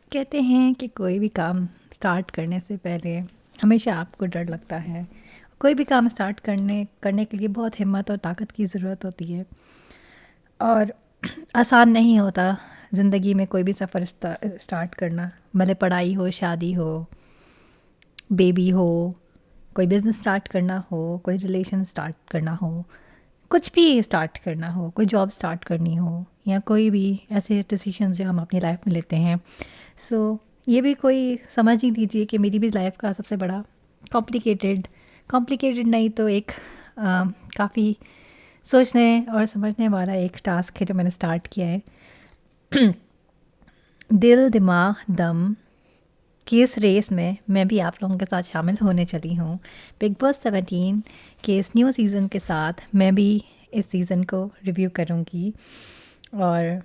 कहते हैं कि कोई भी काम स्टार्ट करने से पहले हमेशा आपको डर लगता है। कोई भी काम स्टार्ट करने के लिए बहुत हिम्मत और ताकत की ज़रूरत होती है और आसान नहीं होता ज़िंदगी में कोई भी सफ़र स्टार्ट करना। भले पढ़ाई हो, शादी हो, बेबी हो, कोई बिज़नेस स्टार्ट करना हो, कोई रिलेशन स्टार्ट करना हो, कुछ भी स्टार्ट करना हो, कोई जॉब स्टार्ट करनी हो या कोई भी ऐसे डिसीजंस जो हम अपनी लाइफ में लेते हैं। ये भी कोई समझ ही लीजिए कि मेरी भी लाइफ का सबसे बड़ा कॉम्प्लिकेटेड नहीं तो एक काफ़ी सोचने और समझने वाला एक टास्क है जो मैंने स्टार्ट किया है। दिल दिमाग दम की इस रेस में मैं भी आप लोगों के साथ शामिल होने चली हूँ। बिग बॉस 17 के इस न्यू सीज़न के साथ मैं भी इस सीज़न को रिव्यू करूँगी और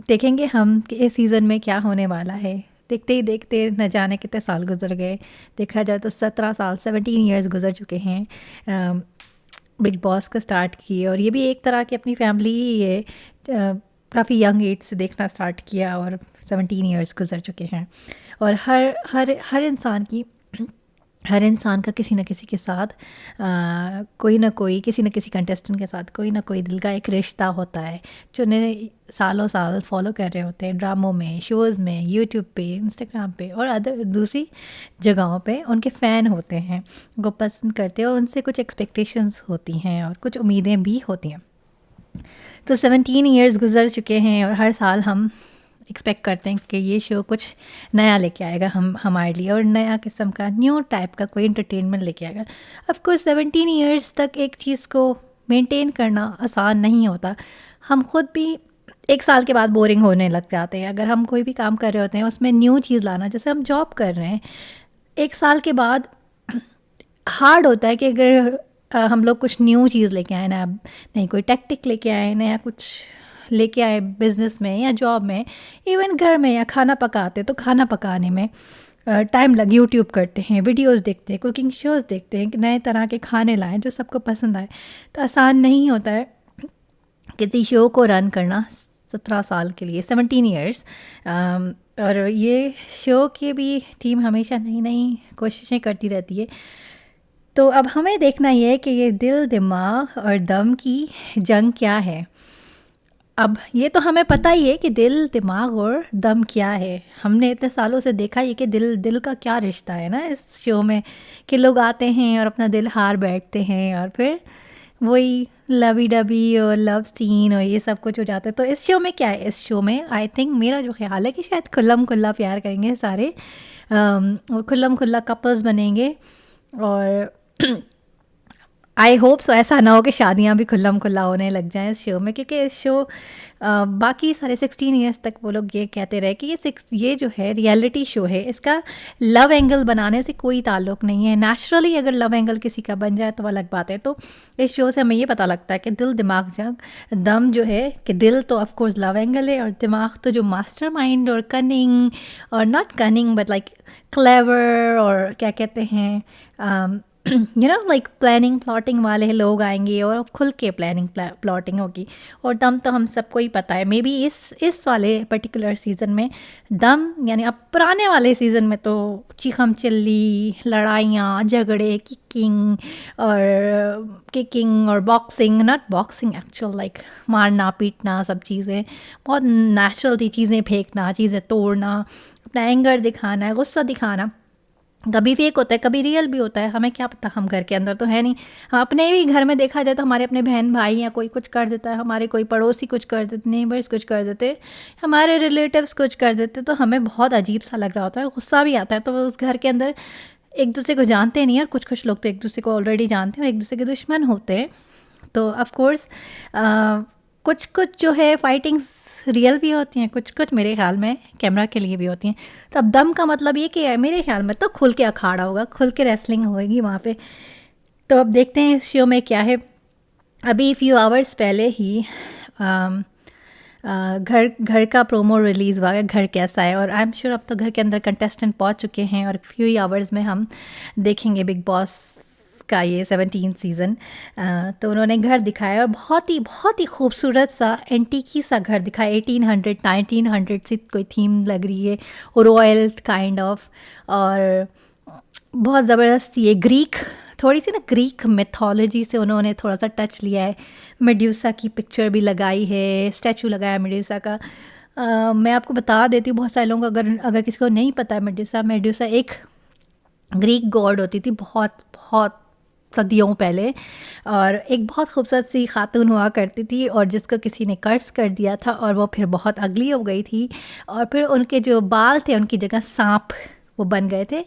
देखेंगे हम कि इस सीज़न में क्या होने वाला है। देखते ही देखते न जाने कितने साल गुजर गए। देखा जाए तो 17 साल 17 इयर्स गुजर चुके हैं बिग बॉस का स्टार्ट किए, और ये भी एक तरह की अपनी फैमिली ही है। काफ़ी यंग एज से देखना स्टार्ट किया और 17 इयर्स गुजर चुके हैं। और हर इंसान का किसी न किसी के साथ कोई ना कोई किसी न किसी कंटेस्टेंट के साथ कोई ना कोई दिल का एक रिश्ता होता है जो उन्हें सालों साल फॉलो कर रहे होते हैं। ड्रामों में, शोज़ में, यूट्यूब पे, इंस्टाग्राम पे और अदर दूसरी जगहों पे उनके फ़ैन होते हैं, उनको पसंद करते हैं और उनसे कुछ एक्सपेक्टेशंस होती हैं और कुछ उम्मीदें भी होती हैं। तो 17 इयर्स गुजर चुके हैं और हर साल हम एक्सपेक्ट करते हैं कि ये शो कुछ नया लेके आएगा हमारे लिए, और नया किस्म का न्यू टाइप का कोई एंटरटेनमेंट लेके आएगा। ऑफ कोर्स 17 इयर्स तक एक चीज़ को मेंटेन करना आसान नहीं होता। हम खुद भी एक साल के बाद बोरिंग होने लग जाते हैं। अगर हम कोई भी काम कर रहे होते हैं उसमें न्यू चीज़ लाना, जैसे हम जॉब कर रहे हैं, एक साल के बाद हार्ड होता है कि अगर हम लोग कुछ न्यू चीज़ लेके आए ना, नहीं कोई टैक्टिक लेके आए, नया कुछ लेके आए बिज़नेस में या जॉब में, इवन घर में या खाना पकाते तो खाना पकाने में टाइम लग, यूट्यूब करते हैं, वीडियोस देखते हैं, कुकिंग शोज़ देखते हैं कि नए तरह के खाने लाएं जो सबको पसंद आए। तो आसान नहीं होता है किसी शो को रन करना 17 साल के लिए, 17 ईयर्स। और ये शो की भी टीम हमेशा नई नई कोशिशें करती रहती है। तो अब हमें देखना ये है कि ये दिल दिमाग और दम की जंग क्या है। अब ये तो हमें पता ही है कि दिल दिमाग और दम क्या है। हमने इतने सालों से देखा ही कि दिल का क्या रिश्ता है ना इस शो में, कि लोग आते हैं और अपना दिल हार बैठते हैं और फिर वही लवी डबी और लव सीन और ये सब कुछ हो जाता है। तो इस शो में क्या है, इस शो में आई थिंक मेरा जो ख्याल है कि शायद खुल्लम खुल्ला प्यार करेंगे सारे, खुल्लम खुल्ला कपल्स बनेंगे। और आई होप सो ऐसा ना हो कि शादियां भी खुल्लम खुल्ला होने लग जाएं इस शो में, क्योंकि इस शो बाकी सारे 16 इयर्स तक वो लोग ये कहते रहे कि ये जो है रियलिटी शो है, इसका लव एंगल बनाने से कोई ताल्लुक़ नहीं है। नेचुरली अगर लव एंगल किसी का बन जाए तो वो अलग बात है। तो इस शो से हमें ये पता लगता है कि दिल दिमाग जंग दम जो है, कि दिल तो ऑफकोर्स लव एंगल है और दिमाग तो जो मास्टर माइंड और कनिंग, और not cunning but like clever, और क्या कहते हैं लाइक प्लानिंग प्लॉटिंग वाले लोग आएंगे और खुल के प्लानिंग प्लॉटिंग होगी। और दम तो हम सबको ही पता है। मे बी इस वाले पर्टिकुलर सीज़न में दम, यानी अब पुराने वाले सीज़न में तो चीखम चिल्ली, लड़ाइयाँ झगड़े, किकिंग और boxing, not boxing actual, like मारना पीटना, सब चीज़ें बहुत नेचुरल थी। चीज़ें फेंकना, चीज़ें तोड़ना, अपना एंगर दिखाना, गुस्सा दिखाना, कभी फेक होता है कभी रियल भी होता है, हमें क्या पता, हम घर के अंदर तो है नहीं। हम अपने भी घर में देखा जाए तो हमारे अपने बहन भाई या कोई कुछ कर देता है, हमारे कोई पड़ोसी कुछ कर देते, नेबर्स कुछ कर देते, हमारे रिलेटिव्स कुछ कर देते, तो हमें बहुत अजीब सा लग रहा होता है, गुस्सा भी आता है। तो उस घर के अंदर एक दूसरे को जानते नहीं, और कुछ लोग तो एक दूसरे को ऑलरेडी जानते हैं और एक दूसरे के दुश्मन होते हैं। तो ऑफकोर्स कुछ जो है फाइटिंग्स रियल भी होती हैं, कुछ मेरे ख्याल में कैमरा के लिए भी होती हैं। तो अब दम का मतलब ये कि मेरे ख्याल में तो खुल के अखाड़ा होगा, खुल के रेसलिंग होगी वहाँ पे। तो अब देखते हैं इस शो में क्या है। अभी फ्यू आवर्स पहले ही घर का प्रोमो रिलीज़ हुआ है, घर कैसा है, और आई एम श्योर अब तो घर के अंदर कंटेस्टेंट पहुँच चुके हैं और फ्यू आवर्स में हम देखेंगे बिग बॉस का ये 17 सीज़न। तो उन्होंने घर दिखाया और बहुत ही खूबसूरत सा एंटीकी सा घर दिखाया। 1800 1900 से कोई थीम लग रही है, रॉयल काइंड ऑफ, और बहुत ज़बरदस्त ये ग्रीक, थोड़ी सी ना ग्रीक मिथोलॉजी से उन्होंने थोड़ा सा टच लिया है। मेड्यूसा की पिक्चर भी लगाई है, स्टैचू लगाया है मेड्यूसा का। मैं आपको बता देती हूँ, बहुत सारे लोगों को अगर किसी को नहीं पता है, मेड्यूसा एक ग्रीक गॉड होती थी बहुत बहुत सदियों पहले, और एक बहुत खूबसूरत सी खातून हुआ करती थी, और जिसको किसी ने कर्ज कर दिया था और वो फिर बहुत अगली हो गई थी, और फिर उनके जो बाल थे उनकी जगह सांप वो बन गए थे।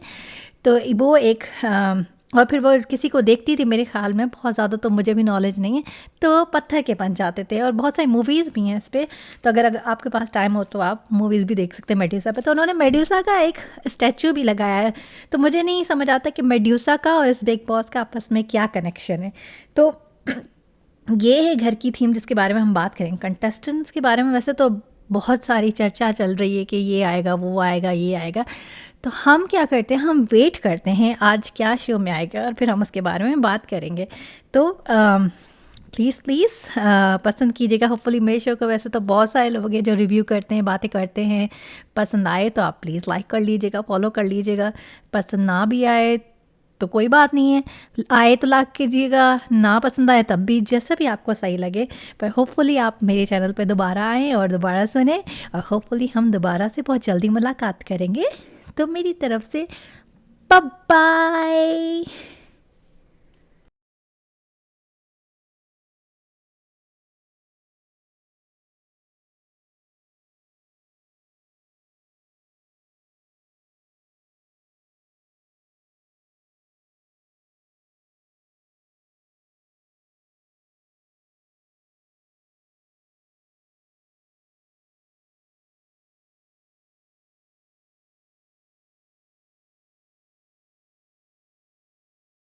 तो वो एक और फिर वो किसी को देखती थी, मेरे ख्याल में बहुत ज़्यादा तो मुझे भी नॉलेज नहीं है, तो पत्थर के बन जाते थे। और बहुत सारी मूवीज़ भी हैं इस पर, तो अगर आपके पास टाइम हो तो आप मूवीज़ भी देख सकते हैं मेड्यूसा पे। तो उन्होंने मेड्यूसा का एक स्टैचू भी लगाया है। तो मुझे नहीं समझ आता कि मेड्यूसा का और इस बिग बॉस का आपस में क्या कनेक्शन है। तो ये है घर की थीम जिसके बारे में हम बात करेंगे। कंटेस्टेंट्स के बारे में वैसे तो बहुत सारी चर्चा चल रही है कि ये आएगा, वो आएगा, ये आएगा। तो हम क्या करते हैं, हम वेट करते हैं आज क्या शो में आएगा, और फिर हम उसके बारे में बात करेंगे। तो प्लीज़ पसंद कीजिएगा होपफुली मेरे शो को। वैसे तो बहुत सारे लोग हैं जो रिव्यू करते हैं, बातें करते हैं। पसंद आए तो आप प्लीज़ लाइक कर लीजिएगा, फॉलो कर लीजिएगा। पसंद ना भी आए तो कोई बात नहीं है, आए तो लाइक कीजिएगा, ना पसंद आए तब भी, जैसा भी आपको सही लगे। पर होपफुली आप मेरे चैनल पे दोबारा आएँ और दोबारा सुने, और होपफुली हम दोबारा से बहुत जल्दी मुलाकात करेंगे। तो मेरी तरफ से बाय बाय।